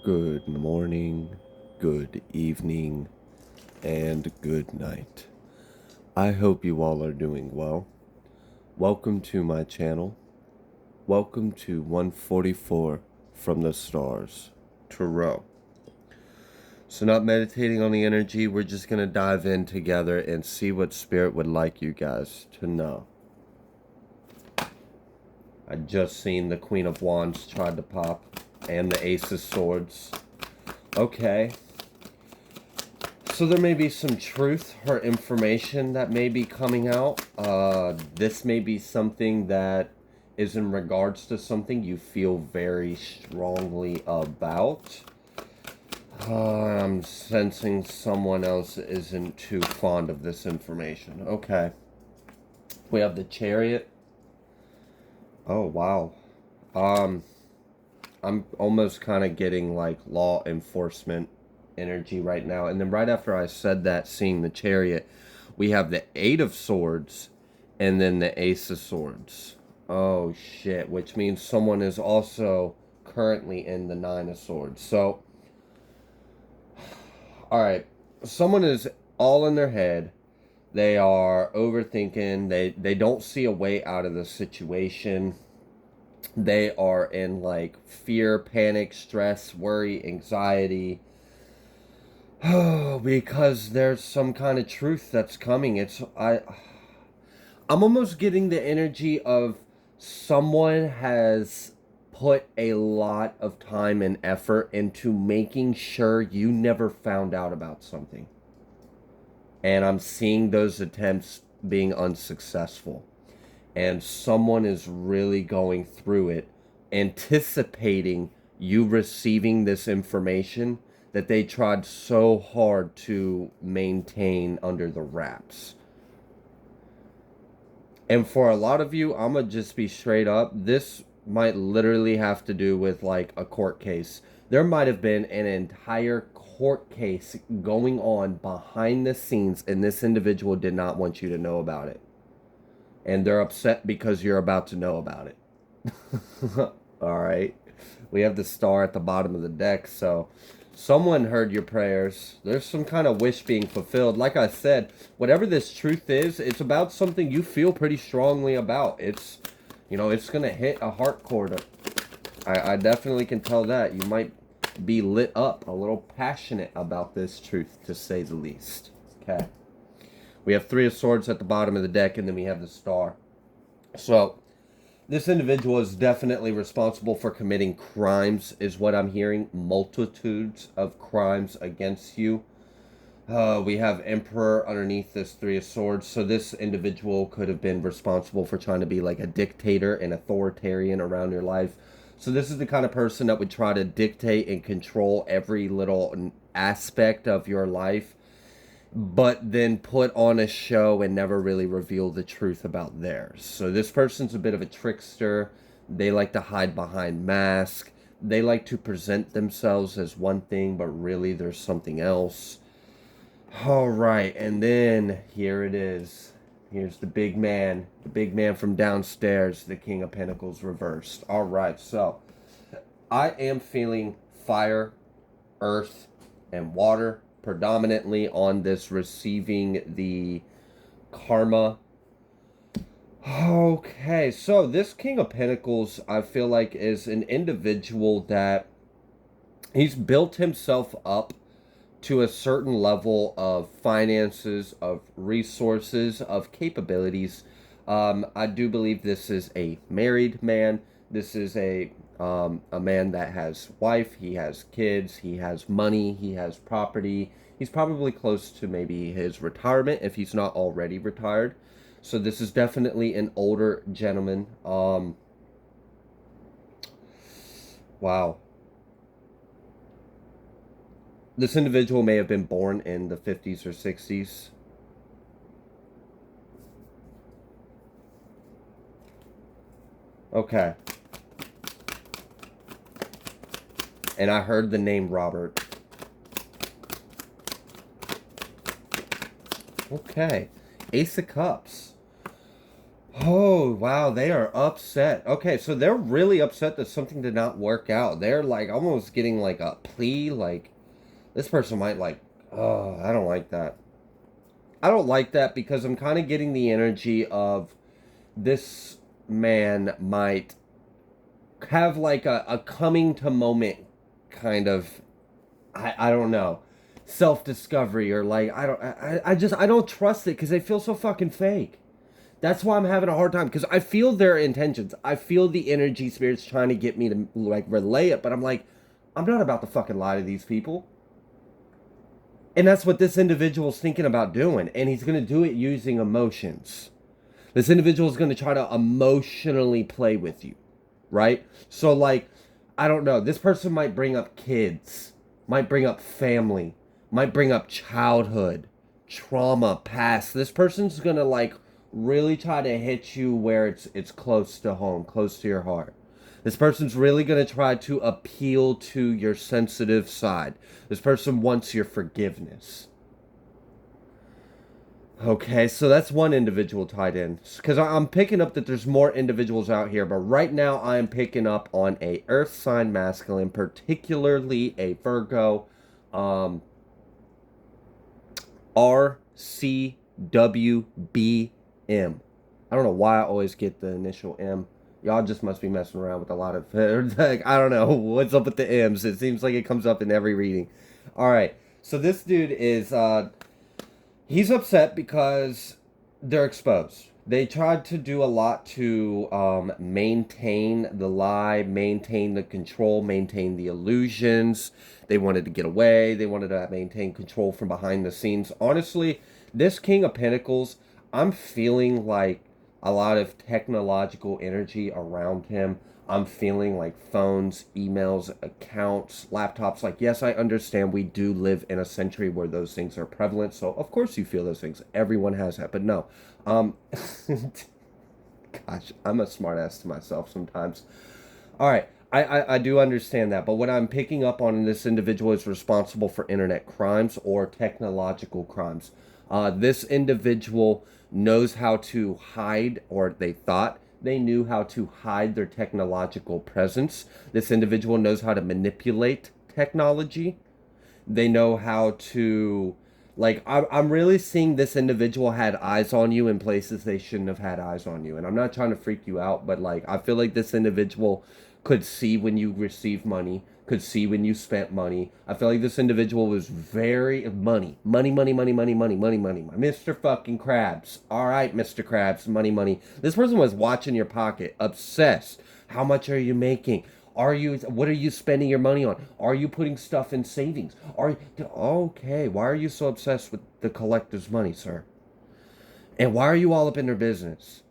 Good morning, good evening, and good night. I hope you all are doing well. Welcome to my channel. Welcome to 144 from the stars, Tarot. So not meditating on the energy, we're just going to dive in together and see what Spirit would like you guys to know. I just seen the Queen of Wands tried to pop and the Ace of Swords. Okay. So there may be some truth or information that may be coming out. This may be something that is in regards to something you feel very strongly about. I'm sensing someone else isn't too fond of this information. Okay. We have the Chariot. Oh, wow. I'm almost kind of getting like law enforcement energy right now. And then right after I said that, seeing the Chariot, we have the Eight of Swords and then the Ace of Swords. Oh shit, which means someone is also currently in the Nine of Swords. So, alright, someone is all in their head. They are overthinking. They don't see a way out of the situation. They are in like fear, panic, stress, worry, anxiety. Oh, because there's some kind of truth that's coming. I'm almost getting the energy of someone has put a lot of time and effort into making sure you never found out about something. And I'm seeing those attempts being unsuccessful. And someone is really going through it, anticipating you receiving this information that they tried so hard to maintain under the wraps. And for a lot of you, I'm going to just be straight up. This might literally have to do with like a court case. There might have been an entire court case going on behind the scenes, and this individual did not want you to know about it. And they're upset because you're about to know about it. All right. We have the Star at the bottom of the deck, so someone heard your prayers. There's some kind of wish being fulfilled. Like I said, whatever this truth is, it's about something you feel pretty strongly about. It's, you know, it's going to hit a heart chord. I definitely can tell that. You might be lit up, a little passionate about this truth, to say the least. Okay. We have Three of Swords at the bottom of the deck, and then we have the Star. So, this individual is definitely responsible for committing crimes, is what I'm hearing. Multitudes of crimes against you. We have Emperor underneath this Three of Swords. So this individual could have been responsible for trying to be like a dictator and authoritarian around your life. So this is the kind of person that would try to dictate and control every little aspect of your life, but then put on a show and never really reveal the truth about theirs. So this person's a bit of a trickster. They like to hide behind masks. They like to present themselves as one thing, but really there's something else. All right, and then here it is. Here's the big man from downstairs, the King of Pentacles reversed. All right, so I am feeling fire, earth, and water predominantly on this receiving the karma. Okay, so this King of Pentacles, I feel like, is an individual that he's built himself up to a certain level of finances, of resources, of capabilities. I do believe this is a married man. This is a man that has wife, he has kids, he has money, he has property. He's probably close to maybe his retirement if he's not already retired. So this is definitely an older gentleman. Wow. This individual may have been born in the 50s or 60s. Okay. And I heard the name Robert. Okay. Ace of Cups. Oh, wow, they are upset. Okay, so they're really upset that something did not work out. They're like almost getting like a plea, like this person might like, oh, I don't like that. I don't like that because I'm kind of getting the energy of this man might have like a coming to moment kind of, I don't know, self discovery, or like I don't trust it because they feel so fucking fake. That's why I'm having a hard time, because I feel their intentions. I feel the energy spirits trying to get me to like relay it, but I'm like, I'm not about to fucking lie to these people. And that's what this individual's thinking about doing, and he's going to do it using emotions. This individual is going to try to emotionally play with you, right? So like, I don't know, this person might bring up kids, might bring up family, might bring up childhood, trauma, past. This person's going to like really try to hit you where it's close to home, close to your heart. This person's really going to try to appeal to your sensitive side. This person wants your forgiveness. Okay, so that's one individual tied in. Because I'm picking up that there's more individuals out here, but right now I'm picking up on a Earth sign masculine, particularly a Virgo, um, RCWBM. I don't know why I always get the initial M. Y'all just must be messing around with a lot of, like, I don't know what's up with the M's. It seems like it comes up in every reading. All right, so this dude is he's upset because they're exposed. They tried to do a lot to maintain the lie, maintain the control, maintain the illusions. They wanted to get away. They wanted to maintain control from behind the scenes. Honestly, this King of Pentacles, I'm feeling like a lot of technological energy around him. I'm feeling like phones, emails, accounts, laptops. Like, yes, I understand we do live in a century where those things are prevalent. So, of course, you feel those things. Everyone has that. But no. Gosh, I'm a smartass to myself sometimes. All right. I do understand that. But what I'm picking up on in this individual is responsible for internet crimes or technological crimes. This individual knows how to hide, or they thought they knew how to hide their technological presence. This individual knows how to manipulate technology. They know how to, like, I'm really seeing this individual had eyes on you in places they shouldn't have had eyes on you. And I'm not trying to freak you out, but like, I feel like this individual could see when you received money, could see when you spent money. I feel like this individual was very money. Mr. fucking Krabs. All right, Mr. Krabs, money. This person was watching your pocket, obsessed. How much are you making? What are you spending your money on? Are you putting stuff in savings? Okay, why are you so obsessed with the collector's money, sir? And why are you all up in their business?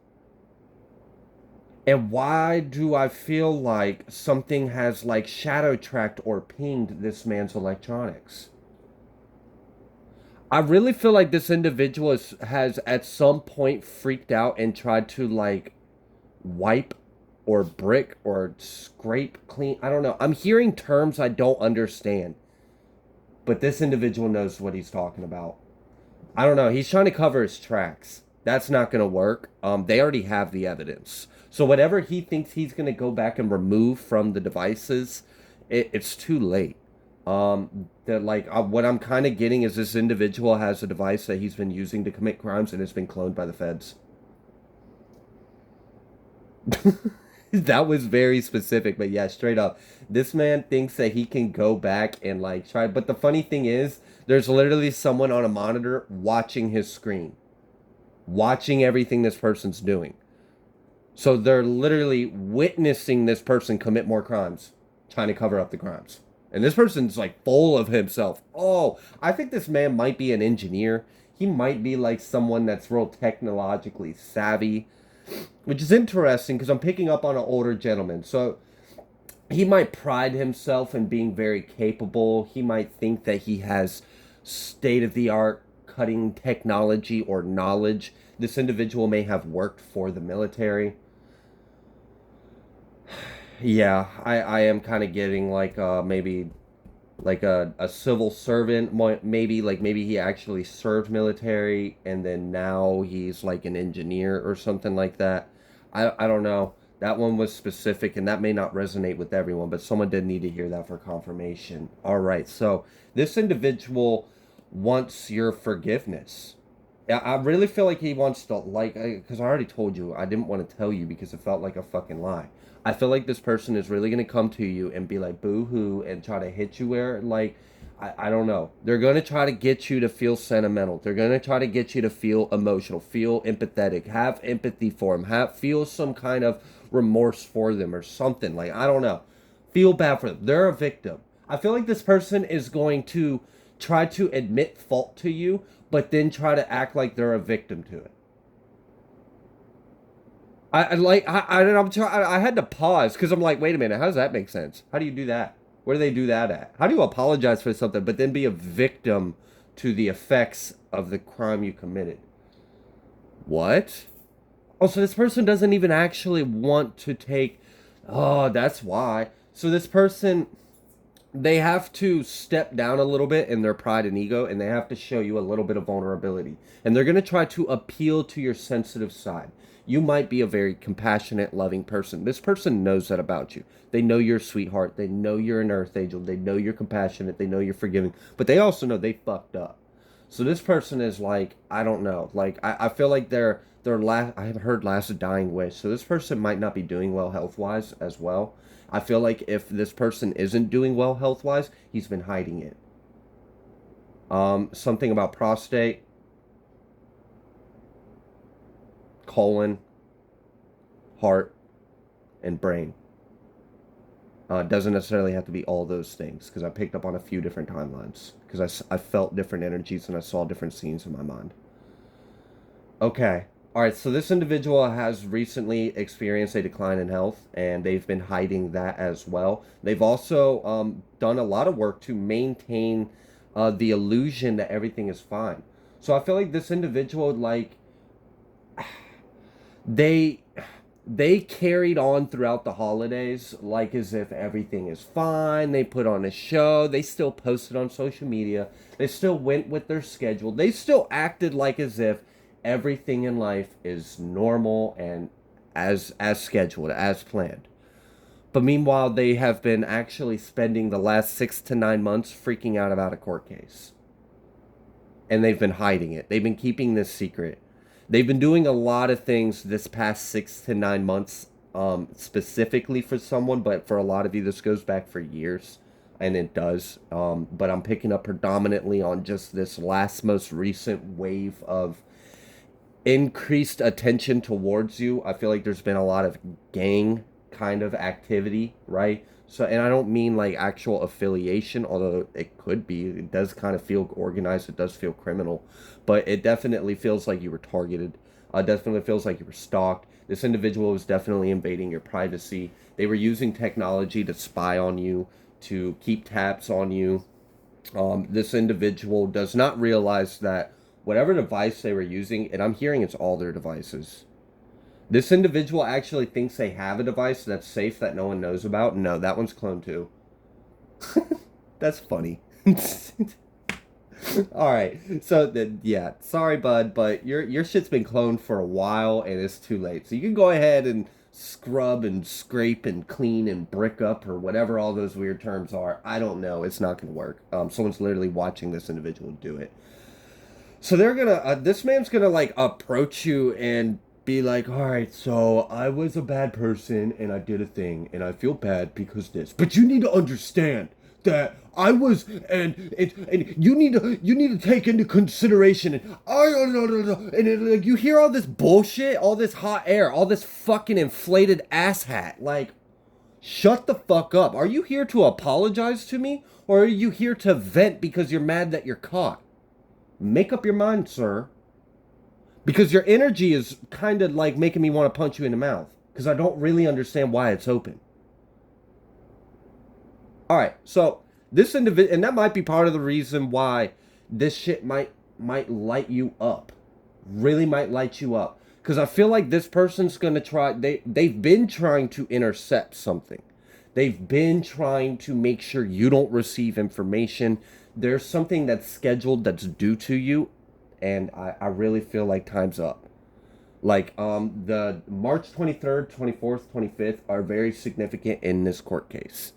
And why do I feel like something has like shadow tracked or pinged this man's electronics? I really feel like this individual has at some point freaked out and tried to like wipe or brick or scrape clean. I don't know. I'm hearing terms I don't understand, but this individual knows what he's talking about. I don't know. He's trying to cover his tracks. That's not going to work. They already have the evidence. So whatever he thinks he's going to go back and remove from the devices, it's too late. What I'm kind of getting is this individual has a device that he's been using to commit crimes and it's been cloned by the feds. That was very specific, but yeah, straight up. This man thinks that he can go back and like try, but the funny thing is, there's literally someone on a monitor watching his screen, watching everything this person's doing. So they're literally witnessing this person commit more crimes, trying to cover up the crimes. And this person's like full of himself. Oh, I think this man might be an engineer. He might be like someone that's real technologically savvy, which is interesting because I'm picking up on an older gentleman. So he might pride himself in being very capable. He might think that he has state of the art cutting technology or knowledge. This individual may have worked for the military. Yeah, I am kind of getting like maybe like a civil servant, maybe, like maybe he actually served military and then now he's like an engineer or something like that. I don't know. That one was specific and that may not resonate with everyone, but someone did need to hear that for confirmation. All right, so this individual wants your forgiveness. I really feel like he wants to, like, because I already told you I didn't want to tell you because it felt like a fucking lie. I feel like this person is really gonna come to you and be like boo hoo and try to hit you where, like, I don't know. They're gonna try to get you to feel sentimental. They're gonna try to get you to feel emotional, feel empathetic, have empathy for them, feel some kind of remorse for them or something. Like, I don't know. Feel bad for them. They're a victim. I feel like this person is going to try to admit fault to you, but then try to act like they're a victim to it. I had to pause because I'm like, wait a minute, how does that make sense? How do you do that? Where do they do that at? How do you apologize for something but then be a victim to the effects of the crime you committed? What? Oh, so this person doesn't even actually want to take. Oh, that's why. So this person, they have to step down a little bit in their pride and ego, and they have to show you a little bit of vulnerability. And they're going to try to appeal to your sensitive side. You might be a very compassionate, loving person. This person knows that about you. They know you're a sweetheart. They know you're an earth angel. They know you're compassionate. They know you're forgiving. But they also know they fucked up. So this person is like, I don't know. Like, I feel like they're last, I have heard last dying wish. So this person might not be doing well health wise as well. I feel like if this person isn't doing well health wise, he's been hiding it. Something about prostate, colon, heart, and brain. Doesn't necessarily have to be all those things because I picked up on a few different timelines because I felt different energies and I saw different scenes in my mind. Okay. All right. So this individual has recently experienced a decline in health and they've been hiding that as well. They've also done a lot of work to maintain the illusion that everything is fine. So I feel like this individual, like, they they carried on throughout the holidays like as if everything is fine. They put on a show. They still posted on social media. They still went with their schedule. They still acted like as if everything in life is normal and as scheduled, as planned. But meanwhile, they have been actually spending the last 6 to 9 months freaking out about a court case. And they've been hiding it. They've been keeping this secret. They've been doing a lot of things this past 6 to 9 months, specifically for someone, but for a lot of you, this goes back for years, and it does. But I'm picking up predominantly on just this last, most recent wave of increased attention towards you. I feel like there's been a lot of gang kind of activity, right? So, and I don't mean like actual affiliation, although it could be. It does kind of feel organized. It does feel criminal, but it definitely feels like you were targeted. Definitely feels like you were stalked. This individual was definitely invading your privacy. They were using technology to spy on you, to keep tabs on you. This individual does not realize that whatever device they were using, and I'm hearing it's all their devices. This individual actually thinks they have a device that's safe that no one knows about. No, that one's cloned too. That's funny. All right. So yeah, sorry, bud, but your shit's been cloned for a while and it's too late. So you can go ahead and scrub and scrape and clean and brick up or whatever all those weird terms are. I don't know. It's not going to work. Someone's literally watching this individual do it. So they're gonna. This man's gonna like approach you and be like, all right, so I was a bad person and I did a thing and I feel bad because this. But you need to understand that I was and you need to take into consideration and I don't know and like you hear all this bullshit, all this hot air, all this fucking inflated ass hat. Like, shut the fuck up. Are you here to apologize to me or are you here to vent because you're mad that you're caught? Make up your mind, sir. Because your energy is kind of like making me want to punch you in the mouth. Because I don't really understand why it's open. Alright, so this individual, and that might be part of the reason why this shit might light you up. Really might light you up. Because I feel like this person's going to try, they've been trying to intercept something. They've been trying to make sure you don't receive information. There's something that's scheduled that's due to you, and I really feel like time's up. Like the March 23rd, 24th, 25th are very significant in this court case.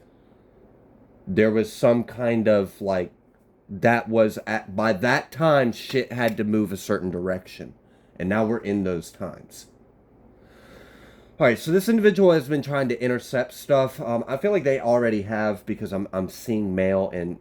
There was some kind of like that was at by that time shit had to move a certain direction. And now we're in those times. All right, so this individual has been trying to intercept stuff. I feel like they already have because I'm seeing mail and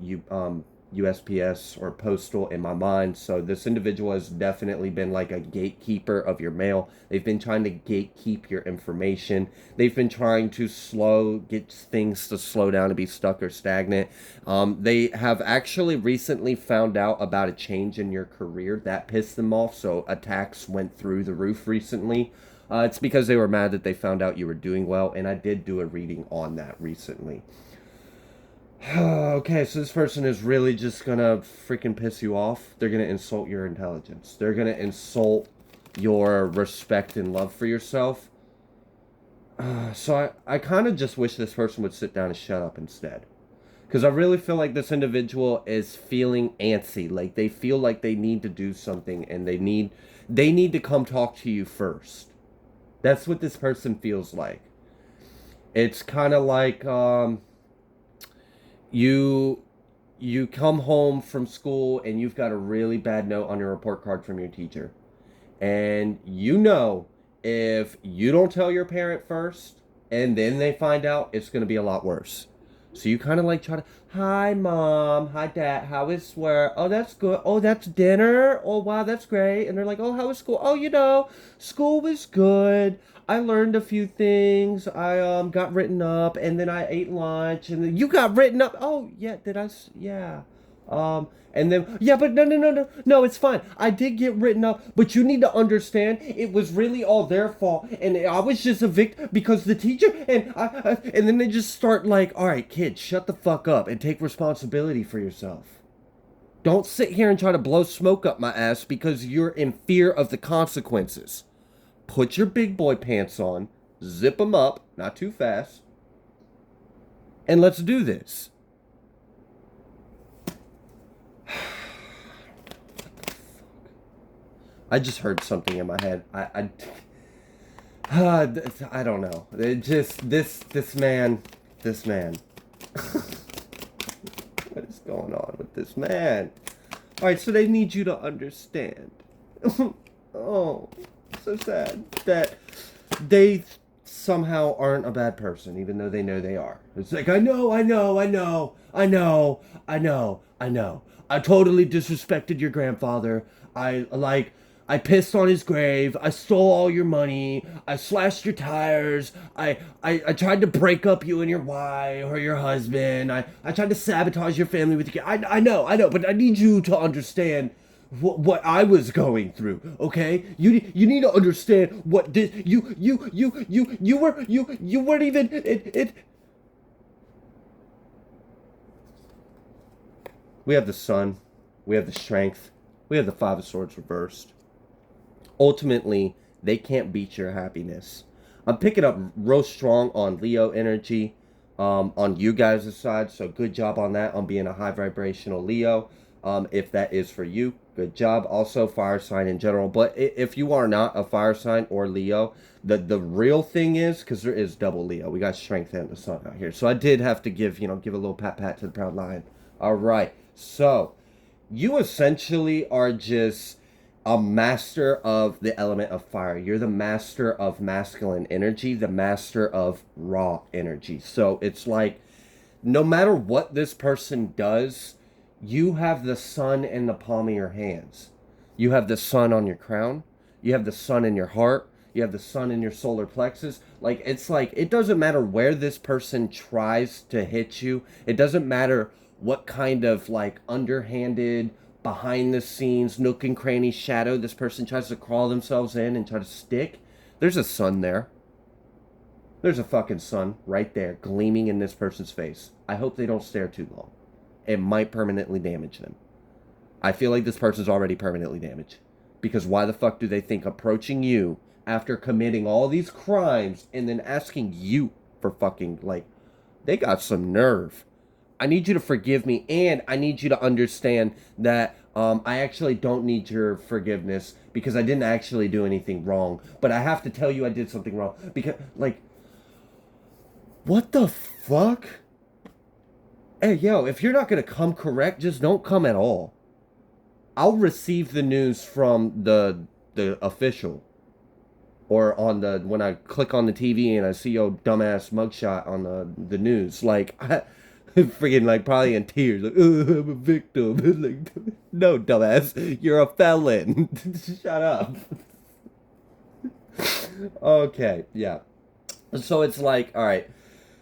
USPS or postal in my mind. So this individual has definitely been like a gatekeeper of your mail. They've been trying to gatekeep your information. They've been trying to get things to slow down and be stuck or stagnant. They have actually recently found out about a change in your career that pissed them off. So attacks went through the roof recently. It's because they were mad that they found out you were doing well, and I did do a reading on that recently. Okay, so this person is really just gonna freaking piss you off. They're gonna insult your intelligence. They're gonna insult your respect and love for yourself. So I kind of just wish this person would sit down and shut up instead. Because I really feel like this individual is feeling antsy. Like they feel like they need to do something and they need to come talk to you first. That's what this person feels like. It's kind of like you come home from school and you've got a really bad note on your report card from your teacher. And you know if you don't tell your parent first and then they find out, it's going to be a lot worse. So you kind of like try to, hi mom, hi dad, how is work? Oh, that's good. Oh, that's dinner. Oh, wow, that's great. And they're like, oh, how was school? Oh, school was good. I learned a few things. I got written up, and then I ate lunch, and then you got written up. Oh, yeah, yeah. And then, yeah, but no, it's fine. I did get written up, but you need to understand it was really all their fault, and I was just a victim because the teacher, and then they just start like, all right, kid, shut the fuck up and take responsibility for yourself. Don't sit here and try to blow smoke up my ass because you're in fear of the consequences. Put your big boy pants on, zip them up, not too fast, and let's do this. I just heard something in my head. I don't know. It just this man. What is going on with this man? All right, so they need you to understand. Oh, so sad that they somehow aren't a bad person, even though they know they are. It's like I know. I totally disrespected your grandfather. I pissed on his grave. I stole all your money. I slashed your tires. I tried to break up you and your wife or your husband. I tried to sabotage your family with your kid. I know, but I need you to understand what I was going through, okay? You need to understand what this you weren't even it. We have the sun, we have the strength, we have the Five of Swords reversed. Ultimately, they can't beat your happiness. I'm picking up real strong on Leo energy on you guys' side, so good job on that, on being a high vibrational Leo. If that is for you, good job. Also, fire sign in general. But if you are not a fire sign or Leo, the real thing is, because there is double Leo, we got strength and the sun out here. So I did have to give a little pat to the proud lion. All right, so you essentially are just a master of the element of fire. You're the master of masculine energy, the master of raw energy. So it's like, no matter what this person does, you have the sun in the palm of your hands. You have the sun on your crown. You have the sun in your heart. You have the sun in your solar plexus. It's like, it doesn't matter where this person tries to hit you. It doesn't matter what kind of underhanded, behind the scenes, nook and cranny shadow this person tries to crawl themselves in and try to stick. There's a sun there. There's a fucking sun right there gleaming in this person's face. I hope they don't stare too long. It might permanently damage them. I feel like this person's already permanently damaged. Because why the fuck do they think approaching you after committing all these crimes and then asking you for fucking They got some nerve. I need you to forgive me, and I need you to understand that I actually don't need your forgiveness because I didn't actually do anything wrong. But I have to tell you I did something wrong because, like, what the fuck? Hey, yo, if you're not gonna come correct, just don't come at all. I'll receive the news from the official, or on the when I click on the TV and I see your dumbass mugshot on the news. Like, I freaking like probably in tears. Like, I'm a victim. Like, no, dumbass, you're a felon. Shut up. Okay, yeah. So it's like, all right.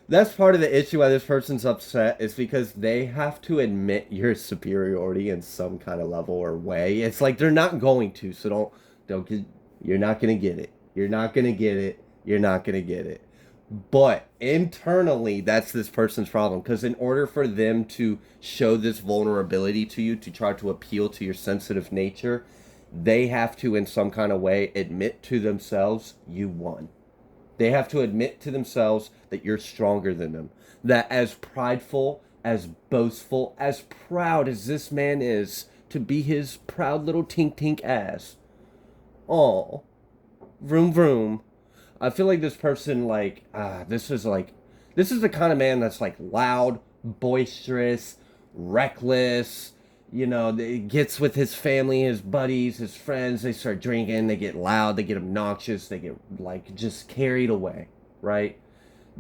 That's part of the issue why this person's upset is because they have to admit your superiority in some kind of level or way. It's like they're not going to, so don't get, you're not gonna get it. You're not gonna get it. You're not gonna get it. But internally, that's this person's problem because in order for them to show this vulnerability to you, to try to appeal to your sensitive nature, they have to, in some kind of way, admit to themselves, you won. They have to admit to themselves that you're stronger than them. That as prideful, as boastful, as proud as this man is to be his proud little tink tink ass. Oh, vroom vroom. I feel like this person, this is the kind of man that's like loud, boisterous, reckless. You know, it gets with his family, his buddies, his friends. They start drinking. They get loud. They get obnoxious. They get like just carried away, right?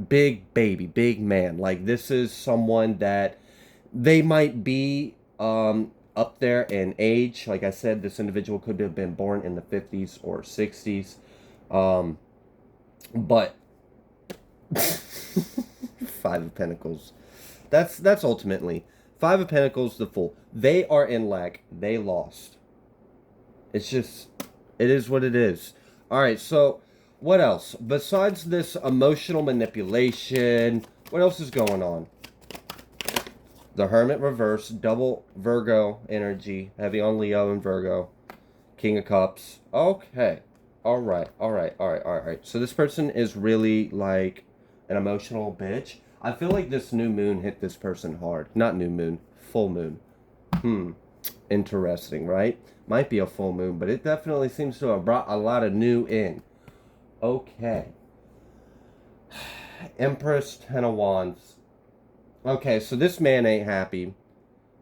Big baby, big man. Like this is someone that they might be up there in age. Like I said, this individual could have been born in the 50s or 60s. But Five of Pentacles. That's ultimately Five of Pentacles, the Fool. They are in lack. They lost. It's just, it is what it is. All right, so what else? Besides this emotional manipulation, what else is going on? The Hermit reverse, double Virgo energy, heavy on Leo and Virgo. King of Cups. Okay. All right. So this person is really like an emotional bitch. I feel like this new moon hit this person hard. Not new moon, full moon. Interesting, right? Might be a full moon, but it definitely seems to have brought a lot of new in. Okay. Empress, Ten of Wands. Okay, so this man ain't happy.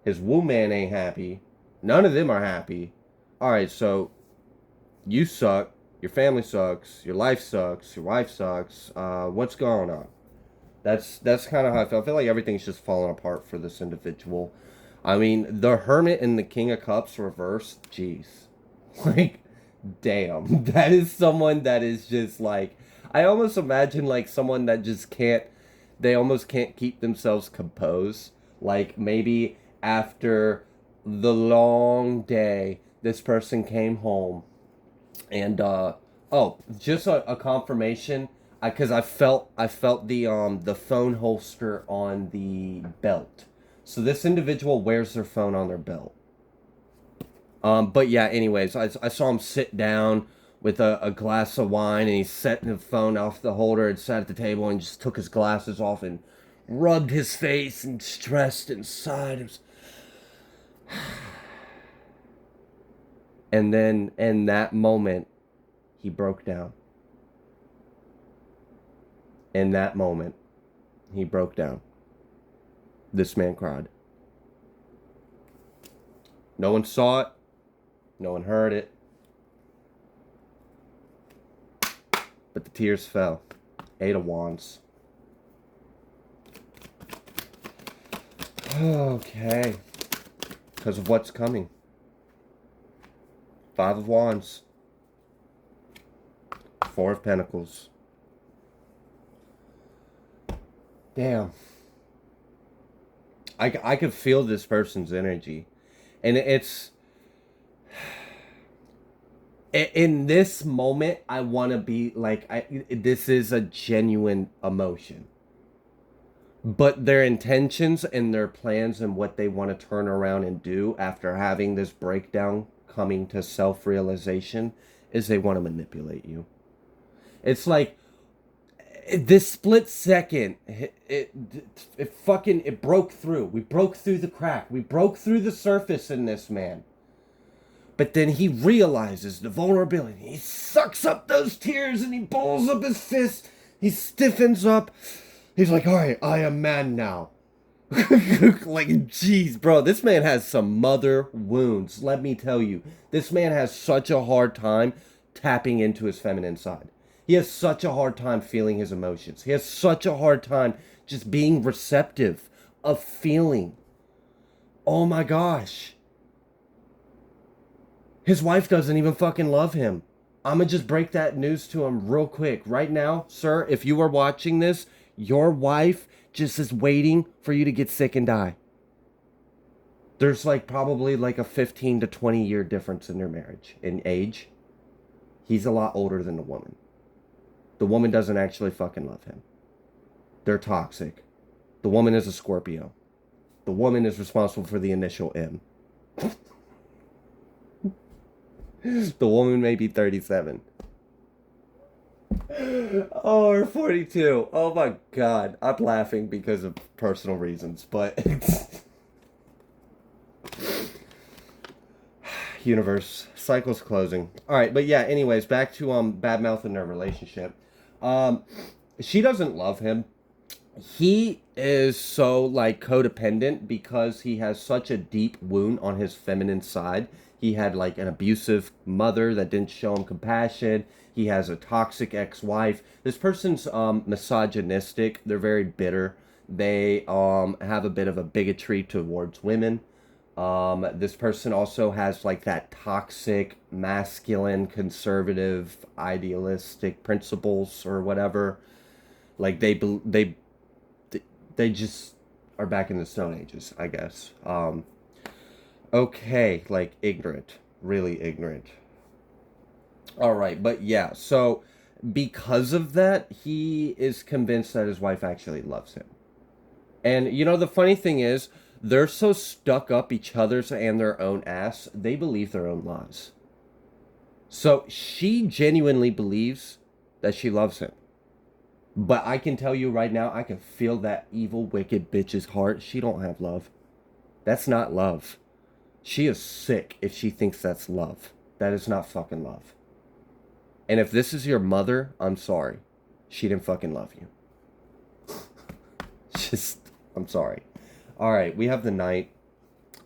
His woo man ain't happy. None of them are happy. Alright, so you suck. Your family sucks. Your life sucks. Your wife sucks. What's going on? That's kind of how I feel. I feel like everything's just falling apart for this individual. I mean, the Hermit and the King of Cups reversed. Jeez. Like, damn. That is someone that is just like... I almost imagine like someone that just can't... They almost can't keep themselves composed. Like, maybe after the long day, this person came home. And, just a confirmation... Because I felt the phone holster on the belt. So this individual wears their phone on their belt. But yeah, anyways, I saw him sit down with a glass of wine, and he set the phone off the holder and sat at the table and just took his glasses off and rubbed his face and stressed and sighed. And then in that moment, he broke down. In that moment, he broke down. This man cried. No one saw it. No one heard it. But the tears fell. Eight of Wands. Okay. Because of what's coming. Five of Wands. Four of Pentacles. Damn. I could feel this person's energy. And it's... In this moment, I want to be like... this is a genuine emotion. But their intentions and their plans and what they want to turn around and do after having this breakdown coming to self-realization is they want to manipulate you. It's like... This split second, it broke through. We broke through the crack. We broke through the surface in this man. But then he realizes the vulnerability. He sucks up those tears and he balls up his fist. He stiffens up. He's like, all right, I am man now. Like, jeez, bro, this man has some mother wounds. Let me tell you, this man has such a hard time tapping into his feminine side. He has such a hard time feeling his emotions. He has such a hard time just being receptive of feeling. Oh my gosh. His wife doesn't even fucking love him. I'm gonna just break that news to him real quick. Right now, sir, if you are watching this, your wife just is waiting for you to get sick and die. There's like probably like a 15 to 20 year difference in their marriage in age. He's a lot older than the woman. The woman doesn't actually fucking love him. They're toxic. The woman is a Scorpio. The woman is responsible for the initial M. The woman may be 37. Oh, or 42. Oh my god. I'm laughing because of personal reasons, but universe cycle's closing. All right, but yeah, anyways, back to bad mouth in their relationship. She doesn't love him. He is so like codependent because he has such a deep wound on his feminine side. He had like an abusive mother that didn't show him compassion. He has a toxic ex-wife. This person's misogynistic. They're very bitter. They have a bit of a bigotry towards women. This person also has like that toxic, masculine, conservative, idealistic principles or whatever. Like they just are back in the Stone Ages, I guess. Okay, like ignorant, really ignorant. All right, but yeah, so because of that, he is convinced that his wife actually loves him. And you know, the funny thing is, they're so stuck up each other's and their own ass, they believe their own lies. So she genuinely believes that she loves him. But I can tell you right now, I can feel that evil, wicked bitch's heart. She don't have love. That's not love. She is sick if she thinks that's love. That is not fucking love. And if this is your mother, I'm sorry. She didn't fucking love you. Just, I'm sorry. All right, we have the Knight,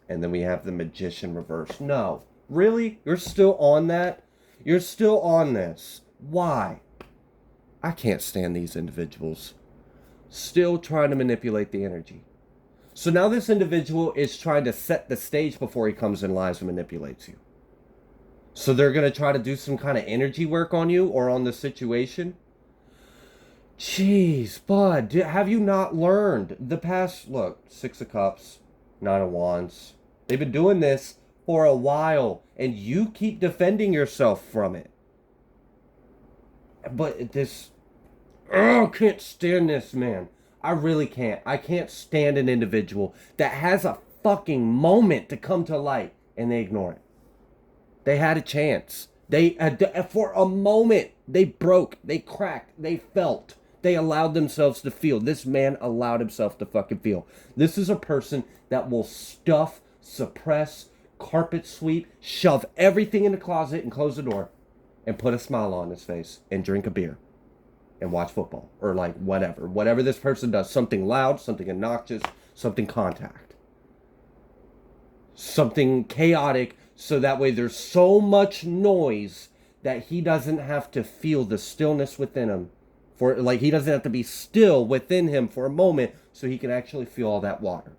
and then we have the Magician reverse. No, really? You're still on that? You're still on this. Why? I can't stand these individuals. Still trying to manipulate the energy. So now this individual is trying to set the stage before he comes and lies and manipulates you. So they're going to try to do some kind of energy work on you or on the situation. Jeez, bud, have you not learned the past? Look, 6 of Cups, 9 of Wands. They've been doing this for a while, and you keep defending yourself from it. But this, I can't stand this, man. I really can't. I can't stand an individual that has a fucking moment to come to light and they ignore it. They had a chance. For a moment, they broke, they cracked, they felt. They allowed themselves to feel. This man allowed himself to fucking feel. This is a person that will stuff, suppress, carpet sweep, shove everything in the closet and close the door and put a smile on his face and drink a beer and watch football or like whatever this person does, something loud, something obnoxious, something contact, something chaotic, so that way there's so much noise that he doesn't have to feel the stillness within him, for like he doesn't have to be still within him for a moment so he can actually feel all that water.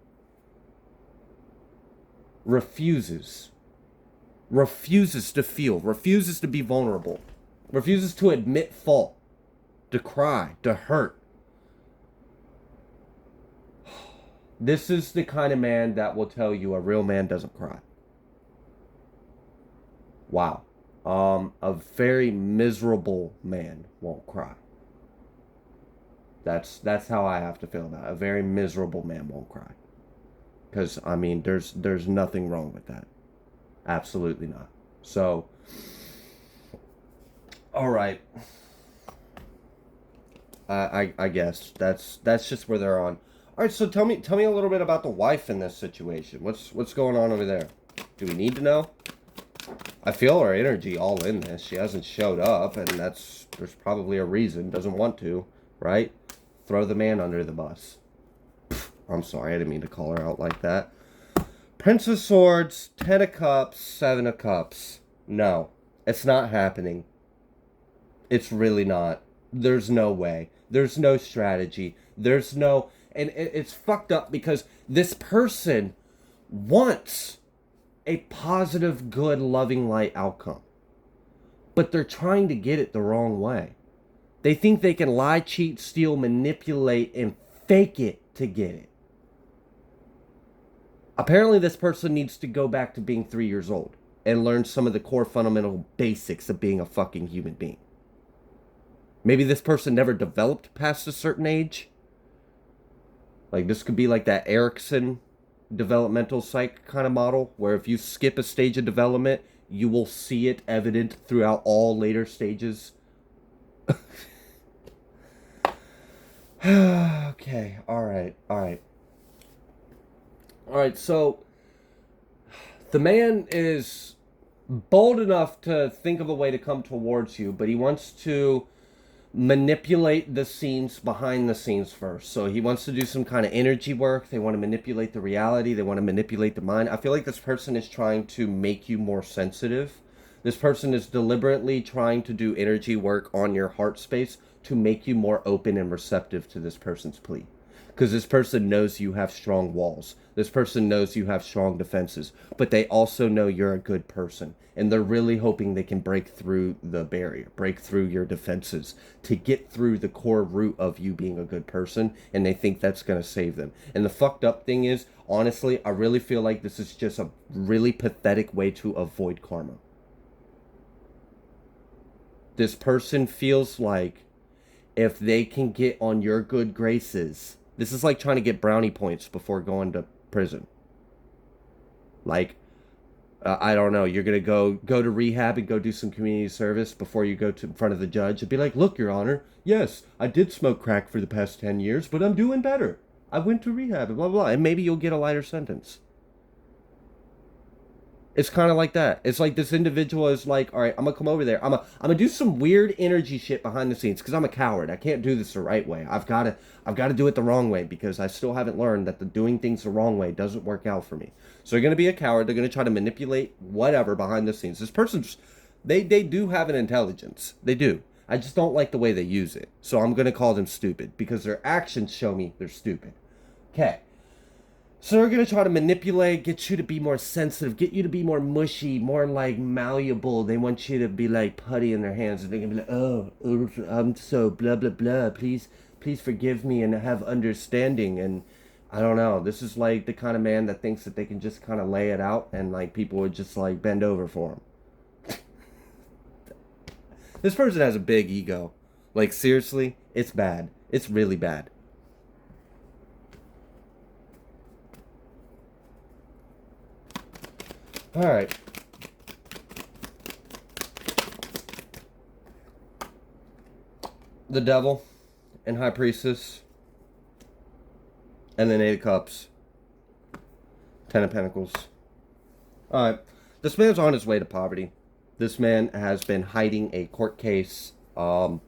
Refuses to feel, refuses to be vulnerable, refuses to admit fault, to cry, to hurt. This is the kind of man that will tell you a real man doesn't cry. Wow. A very miserable man won't cry. That's how I have to feel about it. A very miserable man won't cry. Because, I mean, there's nothing wrong with that. Absolutely not. So, all right. I guess that's just where they're on. All right, so tell me a little bit about the wife in this situation. What's going on over there? Do we need to know? I feel her energy all in this. She hasn't showed up, and there's probably a reason. Doesn't want to, right? Throw the man under the bus. I'm sorry, I didn't mean to call her out like that. Prince of Swords, Ten of Cups, Seven of Cups. No, it's not happening. It's really not. There's no way. There's no strategy. There's no... And it's fucked up because this person wants a positive, good, loving, light outcome. But they're trying to get it the wrong way. They think they can lie, cheat, steal, manipulate, and fake it to get it. Apparently, this person needs to go back to being 3 years old and learn some of the core fundamental basics of being a fucking human being. Maybe this person never developed past a certain age. Like, this could be like that Erickson developmental psych kind of model, where if you skip a stage of development, you will see it evident throughout all later stages. Okay, alright. Alright, so the man is bold enough to think of a way to come towards you, but he wants to manipulate the scenes behind the scenes first. So he wants to do some kind of energy work. They want to manipulate the reality. They want to manipulate the mind. I feel like this person is trying to make you more sensitive. This person is deliberately trying to do energy work on your heart space to make you more open and receptive to this person's plea. Because this person knows you have strong walls. This person knows you have strong defenses. But they also know you're a good person. And they're really hoping they can break through the barrier, break through your defenses, to get through the core root of you being a good person. And they think that's going to save them. And the fucked up thing is, honestly, I really feel like this is just a really pathetic way to avoid karma. This person feels like if they can get on your good graces... This is like trying to get brownie points before going to prison. Like, I don't know, you're going to go to rehab and go do some community service before you go to in front of the judge and be like, look, Your Honor, yes, I did smoke crack for the past 10 years, but I'm doing better. I went to rehab and blah, blah, blah. And maybe you'll get a lighter sentence. It's kind of like that. It's like this individual is like, all right, I'm going to come over there. I'm going to do some weird energy shit behind the scenes because I'm a coward. I can't do this the right way. I've got to do it the wrong way because I still haven't learned that the doing things the wrong way doesn't work out for me. So they're going to be a coward. They're going to try to manipulate whatever behind the scenes. This person's, they do have an intelligence. They do. I just don't like the way they use it. So I'm going to call them stupid because their actions show me they're stupid. Okay. So they're going to try to manipulate, get you to be more sensitive, get you to be more mushy, more like malleable. They want you to be like putty in their hands. And they're going to be like, oh, I'm so blah, blah, blah. Please forgive me and have understanding. And I don't know. This is like the kind of man that thinks that they can just kind of lay it out and like people would just like bend over for him. This person has a big ego. Like seriously, it's bad. It's really bad. All right. The Devil and High Priestess. And then Eight of Cups. Ten of Pentacles. All right. This man's on his way to poverty. This man has been hiding a court case. The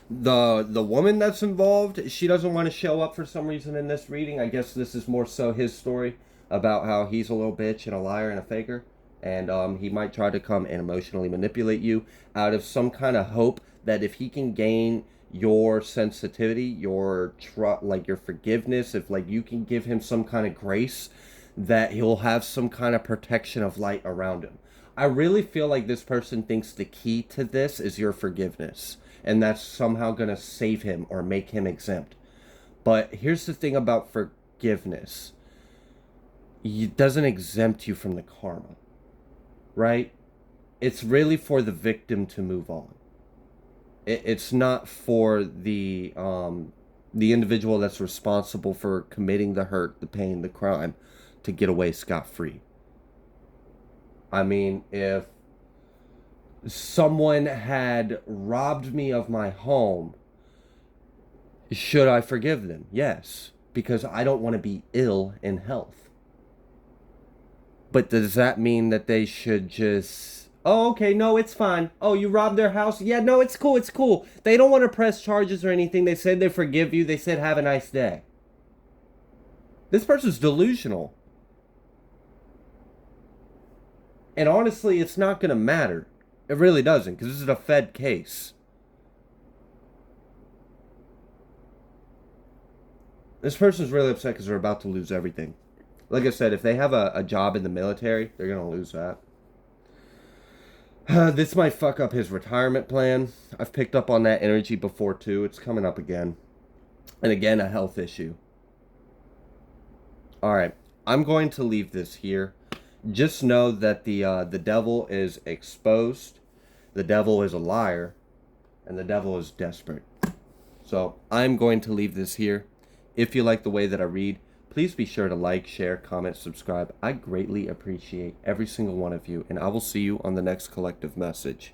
woman that's involved, she doesn't want to show up for some reason in this reading. I guess this is more so his story about how he's a little bitch and a liar and a faker. And he might try to come and emotionally manipulate you out of some kind of hope that if he can gain your sensitivity, your like your forgiveness, if like you can give him some kind of grace, that he'll have some kind of protection of light around him. I really feel like this person thinks the key to this is your forgiveness. And that's somehow going to save him or make him exempt. But here's the thing about forgiveness. It doesn't exempt you from the karma, right? It's really for the victim to move on. It's not for the individual that's responsible for committing the hurt, the pain, the crime to get away scot-free. I mean, if someone had robbed me of my home Should I forgive them? Yes, because I don't want to be ill in health. But does that mean that they should just, oh, okay, no, it's fine. Oh, you robbed their house? Yeah, no, it's cool, it's cool. They don't want to press charges or anything. They said they forgive you. They said have a nice day. This person's delusional. And honestly, it's not going to matter. It really doesn't, because this is a Fed case. This person's really upset because they're about to lose everything. Like I said, if they have a job in the military, they're going to lose that. This might fuck up his retirement plan. I've picked up on that energy before too. It's coming up again. And again, a health issue. Alright, I'm going to leave this here. Just know that the devil is exposed. The devil is a liar. And the devil is desperate. So I'm going to leave this here. If you like the way that I read, please be sure to like, share, comment, subscribe. I greatly appreciate every single one of you, and I will see you on the next collective message.